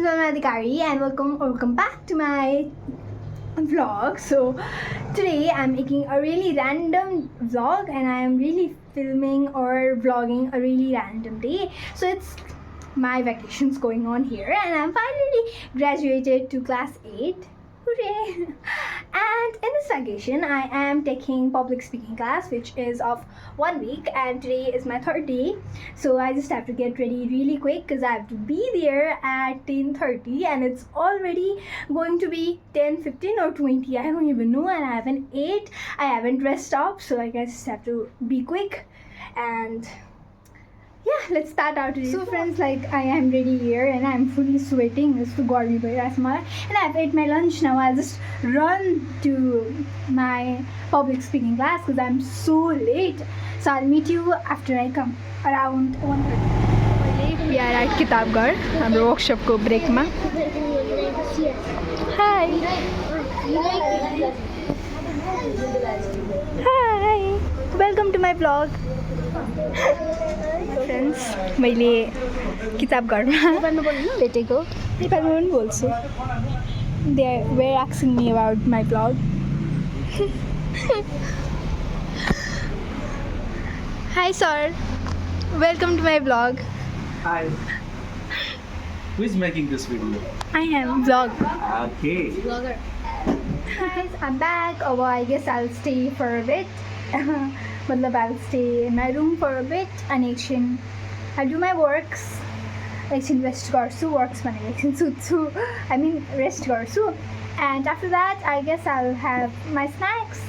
Salma Adhikari and welcome back to my vlog. So today I'm making a really random vlog and I am really filming or vlogging a really random day. So it's my vacations going on here and I'm finally graduated to class 8. Hooray! And in this vacation I am taking public speaking class which is of 1 week and today is my 3rd day. So I just have to get ready really quick because I have to be there at 10:30 and it's already going to be 10:15 or 20. I don't even know, and I haven't ate, I haven't dressed up, so I guess have to be quick. And yeah, let's start out today. So friends, like I am ready here and I'm fully sweating. It's too gormy and I've ate my lunch now. I'll just run to my public speaking class because I'm so late. So I'll meet you after I come around 1:30. We are at Kitabgarh, our workshop ko break ma. Hi. Hi. Welcome to my vlog. Friends, मैले किताबघरमा भेटेको नेपालीमा पनि बोल्छु. They were asking me about my blog. Hi sir, welcome to my blog. Hi. Who is making this video? I am blog. Okay. Vlogger. Guys, I'm back. Oh, well, I guess I'll stay for a bit. मतलब I'll stay in my room for a bit and एकछिन I'll do my works. एकछिन rest गर्छु, works भनेको एकछिन सुत्छु, I mean rest गर्छु, and after that I guess I'll have my snacks.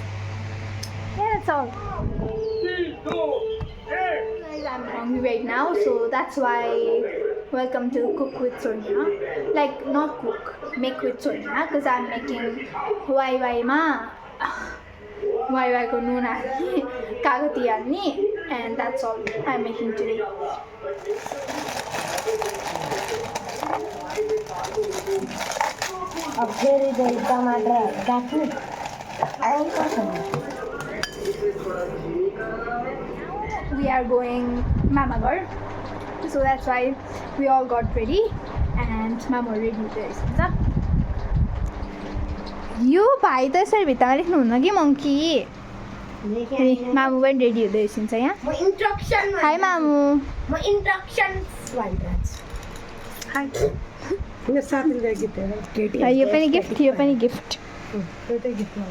Yeah, that's all. 3, 2, 1. Guys, I'm hungry right now, so that's why welcome to Cook with Sonia. Like not cook, make with Sonia, because I'm making YY ko noon हाल्ने, कागती हाल्ने, and that's all I'm making today. अब फेरि चाहिँ टमाटर काट्नु We are going Mamagarh, so that's why we all got ready and Mama already there. यो भाइ त यसरी भित्तामा लेख्नुहुन्न कि मङ्की. मामु पनि रेडी हुँदै रहेछ यहाँ. म इन्स्ट्रक्सन हाई मामु. म इन्स्ट्रक्सन्स भनिरहेछु. हाई. मेरो साथीले गिफ्ट हो. यो पनि गिफ्ट, यो पनि गिफ्ट. एउटै गिफ्ट हो.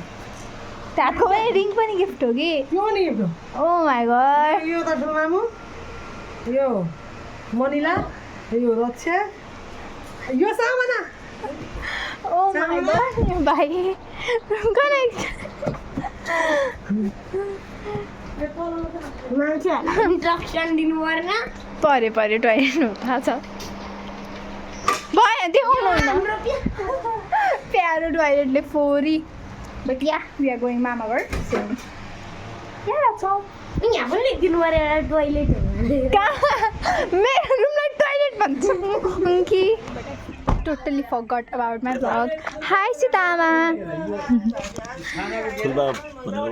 त्याको पनि रिङ पनि गिफ्ट हो कि. यो नि गिफ्ट हो. ओ माई गॉड. यो त मामु, यो मनिला, यो रक्षा, यो सामना. ओ माई गॉड, यो भाइ मान्छेहरूलाई इन्स्ट्रक्सन दिनु पर्न. पऱ्यो टोइलेट हुनु थाहा छ. भयो देखाउनु प्यारो टोइलेटले फोरी. But yeah, we are going Mamagarh soon. Yeah, that's all. यहाँ पनि लेखिदिनु पर्यो एउटा टोइलेट हो. कहाँ मेरो रुमलाई टोइलेट भन्छ कि. Totally forgot about my vlog. Hi Sitama.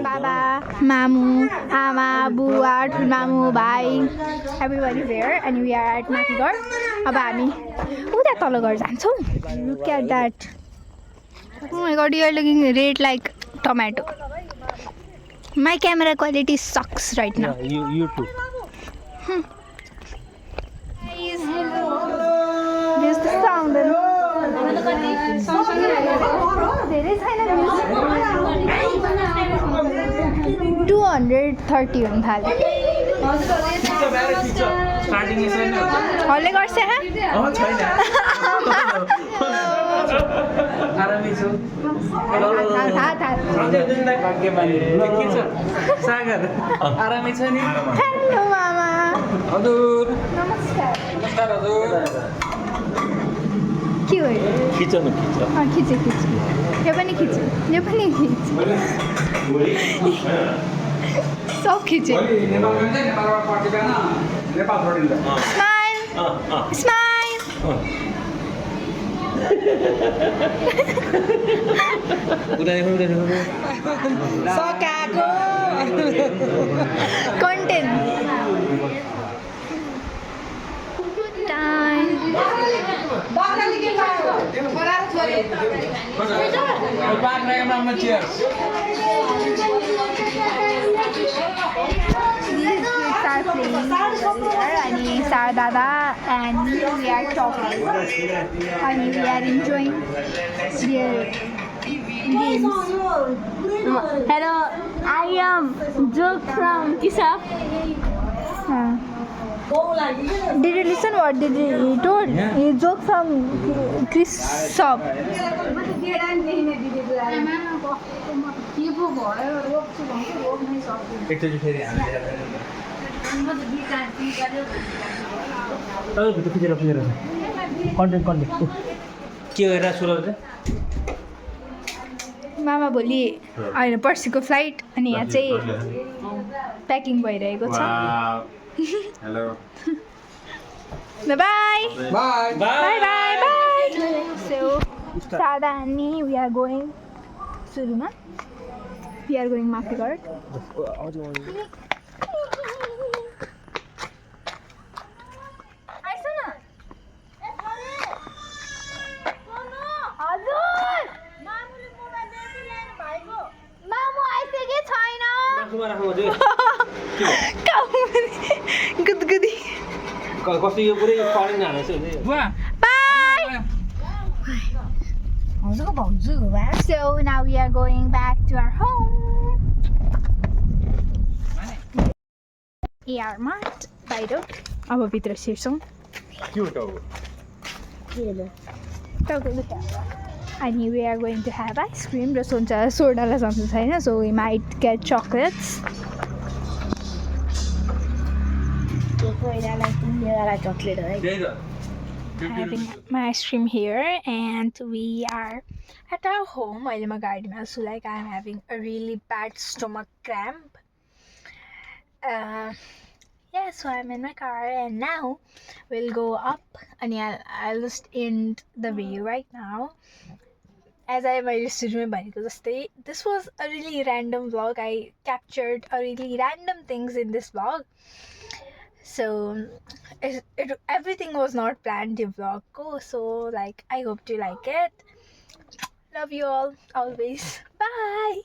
Baba, Mamu, Ama, Bua, Mamu, Bhai. Everybody's there and we are at Mamagarh. अब हामी उता तल घर जान्छौँ. Look at that. Oh my god, you are looking red like tomato. My camera quality sucks right now. Yeah, you too. Guys, this is the sound. धेरै छैन. 230 हुन थाल्यो. हल्ले गर्छ छैन. आरामै छु. सागर आरामै छ नि. हेलो मामा. हजुर. नमस्कार. नमस्कार हजुर. के हो यो? खिच. यो पनि खिच. सब खिचे. Smile. सकाको Content. Time. Cheers. These kids are playing here. And Sardada and me, we are talking. And we are enjoying their games. Hello, I am Joke from Kisap. Did you listen what did he told? Yeah. He joke from Chris Shop. एकचोटि फेरि हामीले भित्र खिचेर content के गरेर सुरु चाहिँ मामा भोलि होइन पर्सिको फ्लाइट अनि यहाँ चाहिँ प्याकिङ भइरहेको छ hello bye bye bye bye bye so सादा and me we are going सुरुमा we are going माफीगढ आइस न हजुर मामु आइसके छैन गुदगुदी कस्तो यो पुरै फरेन हालेछ बुवा Bye! So now we are going back to our home. AR Mart, बाहिर अब भित्र छिर्छौँ अनि we are going to have ice cream र सोडालाई सक्नु छैन so we might get chocolates. Having my ice cream here and we are at our home. अहिले म गाडीमा छु like I'm having a really bad stomach cramp. Yeah, so I'm in my car and now we'll go up and I'll just end the video right now. As I मैले सुरुमै भनेको जस्तै this was a really random vlog. I captured a really random things in this vlog. So everything was not planned in vlog so like I hope you like it. Love you all always. Bye.